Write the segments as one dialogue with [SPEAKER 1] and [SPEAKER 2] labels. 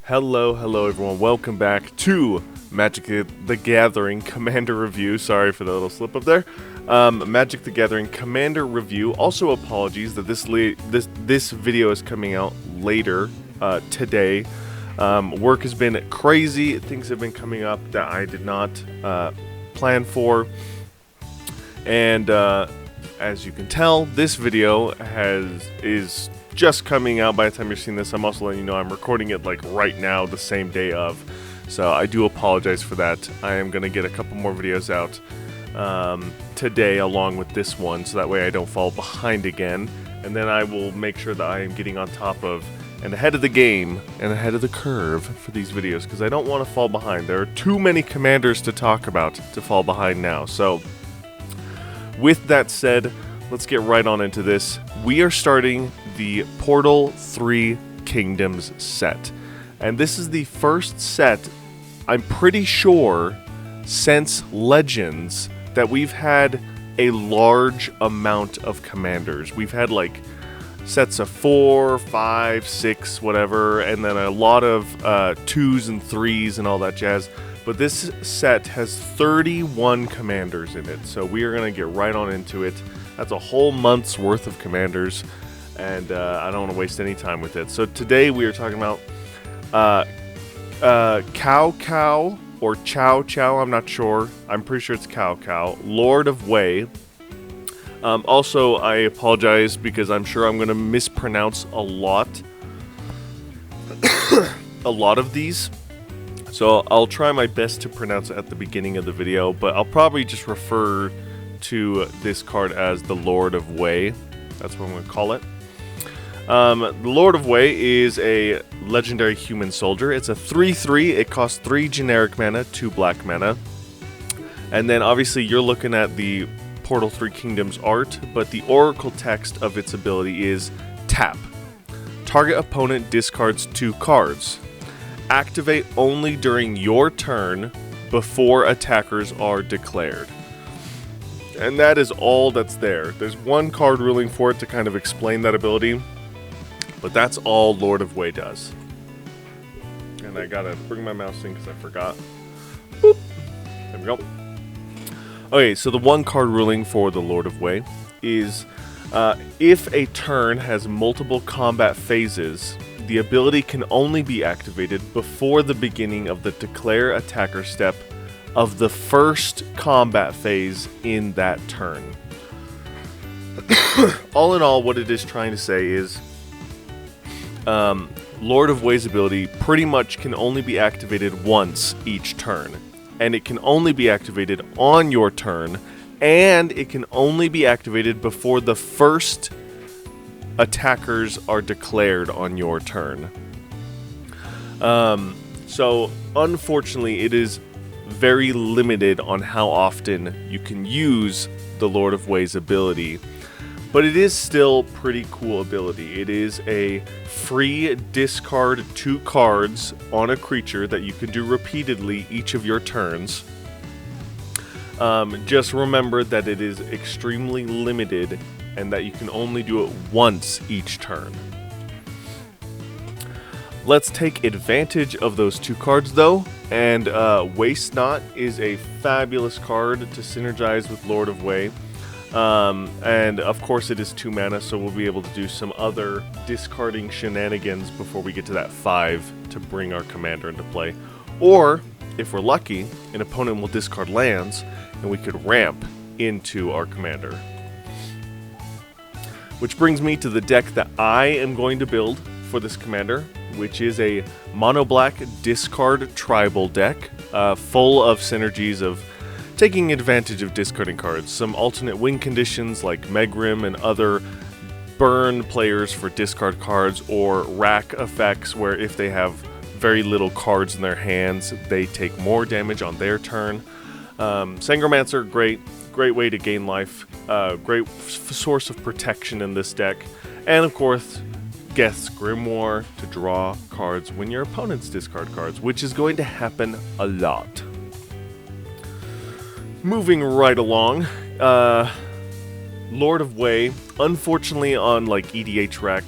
[SPEAKER 1] Hello everyone. Welcome back to Magic the Gathering Commander Review. Sorry for the little slip up there. Magic the Gathering Commander Review. Also, apologies that this video is coming out later today. Work has been crazy. Things have been coming up that I did not plan for, and as you can tell, this video is just coming out by the time you're seeing this. I'm also letting you know I'm recording it like right now, the same day of. So I do apologize for that. I am going to get a couple more videos out today along with this one, so that way I don't fall behind again. And then I will make sure that I am getting on top of and ahead of the game and ahead of the curve for these videos, because I don't want to fall behind. There are too many commanders to talk about to fall behind now. So with that said, let's get right on into this. We are starting the Portal 3 Kingdoms set. And this is the first set, I'm pretty sure, since Legends, that we've had a large amount of commanders. We've had like sets of 4, 5, 6, whatever, and then a lot of 2s and 3s and all that jazz. But this set has 31 commanders in it, so we are going to get right on into it. That's a whole month's worth of commanders, and I don't want to waste any time with it. So today we are talking about Cow or Chow, I'm not sure. I'm pretty sure it's Cow, Lord of Wei. Also, I apologize because I'm sure I'm going to mispronounce a lot of these. So I'll try my best to pronounce it at the beginning of the video, but I'll probably just refer to this card as the Lord of Wei. That's what I'm going to call it. The Lord of Wei is a legendary human soldier. It's a 3/3. It costs 3 generic mana, 2 black mana. And then obviously you're looking at the Portal 3 Kingdoms art, but the oracle text of its ability is tap. Target opponent discards 2 cards. Activate only during your turn before attackers are declared. And that is all that's there. There's one card ruling for it to kind of explain that ability, but that's all Lord of Wei does. And I gotta bring my mouse in because I forgot. Boop. There we go. Okay, so the one card ruling for the Lord of Wei is if a turn has multiple combat phases, the ability can only be activated before the beginning of the declare attacker step of the first combat phase in that turn. All in all, what it is trying to say is Lord of Wei's ability pretty much can only be activated once each turn. And it can only be activated on your turn, and it can only be activated before the first attackers are declared on your turn. So unfortunately, it is very limited on how often you can use the Lord of Wei's ability, but it is still pretty cool ability. It is a free discard 2 cards on a creature that you can do repeatedly each of your turns. Just remember that it is extremely limited and that you can only do it once each turn. Let's take advantage of those 2 cards though, and Waste Not is a fabulous card to synergize with Lord of Wei. And of course it is 2 mana, so we'll be able to do some other discarding shenanigans before we get to that 5 to bring our commander into play. Or, if we're lucky, an opponent will discard lands and we could ramp into our commander. Which brings me to the deck that I am going to build for this commander, which is a mono black discard tribal deck, full of synergies of taking advantage of discarding cards, some alternate win conditions like Megrim and other burn players for discard cards, or rack effects where if they have very little cards in their hands, they take more damage on their turn. Sangromancer, great way to gain life, great source of protection in this deck, and of course, Geth's Grimoire to draw cards when your opponents discard cards, which is going to happen a lot. Moving right along, Lord of Wei, unfortunately on like EDH Rec,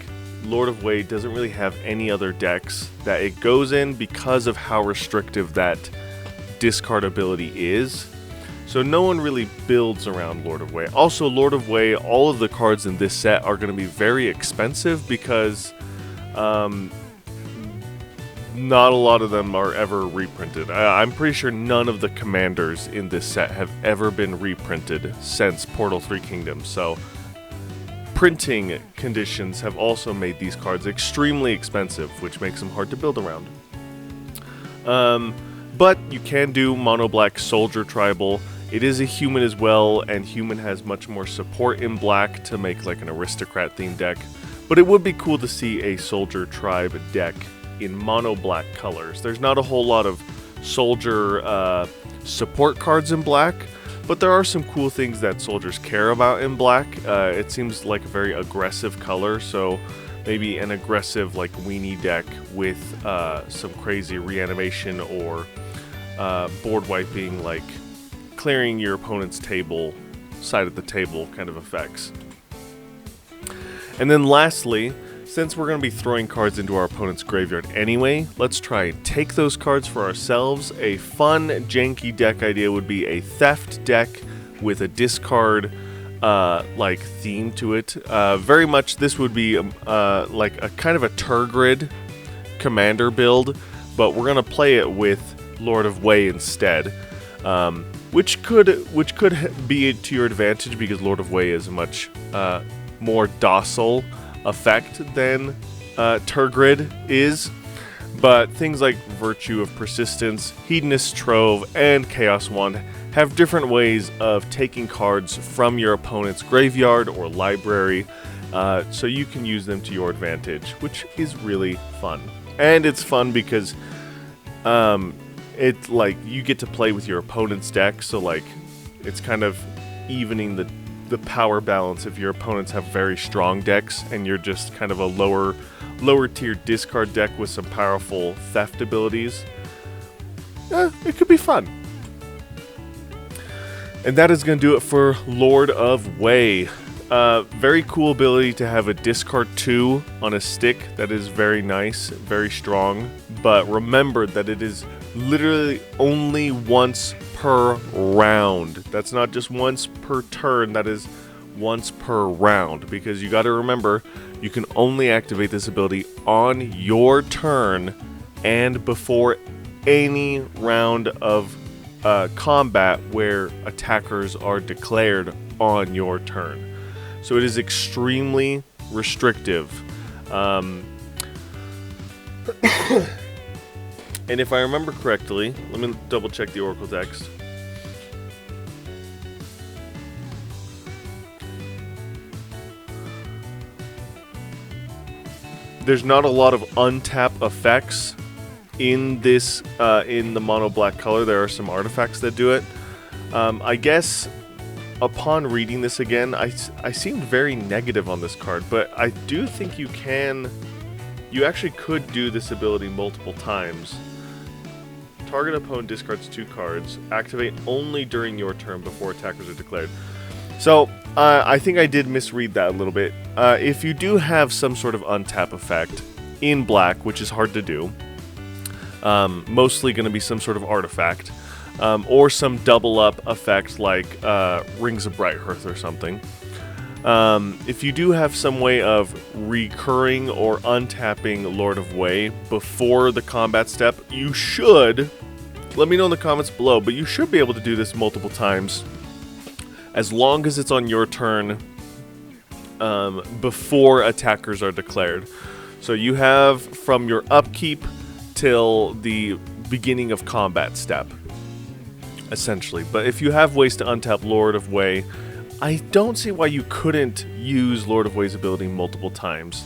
[SPEAKER 1] Lord of Wei doesn't really have any other decks that it goes in because of how restrictive that discard ability is. So no one really builds around Lord of Wei. Also, Lord of Wei, all of the cards in this set are going to be very expensive because not a lot of them are ever reprinted. I'm pretty sure none of the commanders in this set have ever been reprinted since Portal 3 Kingdoms. So printing conditions have also made these cards extremely expensive, which makes them hard to build around. But you can do mono black soldier tribal. It is a human as well, and human has much more support in black to make like an aristocrat themed deck. But it would be cool to see a soldier tribe deck in mono black colors. There's not a whole lot of soldier support cards in black, but there are some cool things that soldiers care about in black. It seems like a very aggressive color, so maybe an aggressive like weenie deck with some crazy reanimation or board wiping, like clearing your opponent's side of the table kind of effects. And then lastly, since we're going to be throwing cards into our opponent's graveyard anyway, let's try and take those cards for ourselves. A fun, janky deck idea would be a theft deck with a discard like theme to it. Very much this would be like a kind of a Turgid commander build, but we're going to play it with Lord of Wei instead. Which could be to your advantage because Lord of Wei is a much more docile effect than Turgid is. But things like Virtue of Persistence, Hedonist Trove, and Chaos Wand have different ways of taking cards from your opponent's graveyard or library, so you can use them to your advantage, which is really fun. And it's fun because it's like you get to play with your opponent's deck, so like it's kind of evening the power balance if your opponents have very strong decks and you're just kind of a lower tier discard deck with some powerful theft abilities. It could be fun. And that is going to do it for Lord of Wei. Very cool ability to have a discard 2 on a stick. That is very nice, very strong. But remember that it is literally only once per round. That's not just once per turn, that is once per round. Because you got to remember, you can only activate this ability on your turn and before any round of combat where attackers are declared on your turn. So it is extremely restrictive. And if I remember correctly, let me double check the Oracle text. There's not a lot of untap effects in this, in the mono black color. There are some artifacts that do it. I guess upon reading this again, I seemed very negative on this card, but I do think you actually could do this ability multiple times. Target opponent discards 2 cards. Activate only during your turn before attackers are declared. So, I think I did misread that a little bit. If you do have some sort of untap effect in black, which is hard to do, mostly going to be some sort of artifact, or some double up effect like Rings of Bright Hearth or something. If you do have some way of recurring or untapping Lord of Wei before the combat step, you should, let me know in the comments below, but you should be able to do this multiple times as long as it's on your turn before attackers are declared. So you have from your upkeep till the beginning of combat step, essentially. But if you have ways to untap Lord of Wei, I don't see why you couldn't use Lord of Wei's ability multiple times.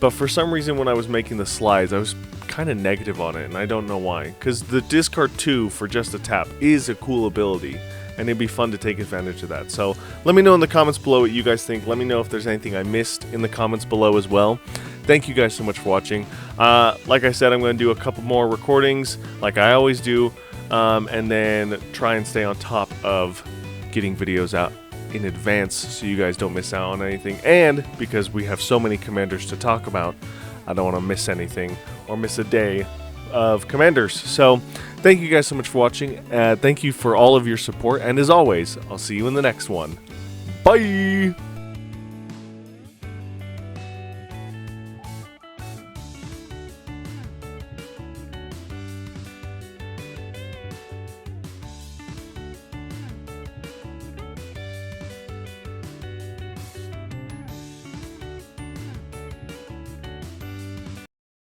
[SPEAKER 1] But for some reason when I was making the slides, I was kind of negative on it, and I don't know why. Because the discard 2 for just a tap is a cool ability, and it'd be fun to take advantage of that. So let me know in the comments below what you guys think. Let me know if there's anything I missed in the comments below as well. Thank you guys so much for watching. Like I said, I'm going to do a couple more recordings like I always do, and then try and stay on top of getting videos out in advance so you guys don't miss out on anything. And because we have so many commanders to talk about, I don't want to miss anything or miss a day of commanders. So thank you guys so much for watching. Thank you for all of your support. And as always, I'll see you in the next one. Bye!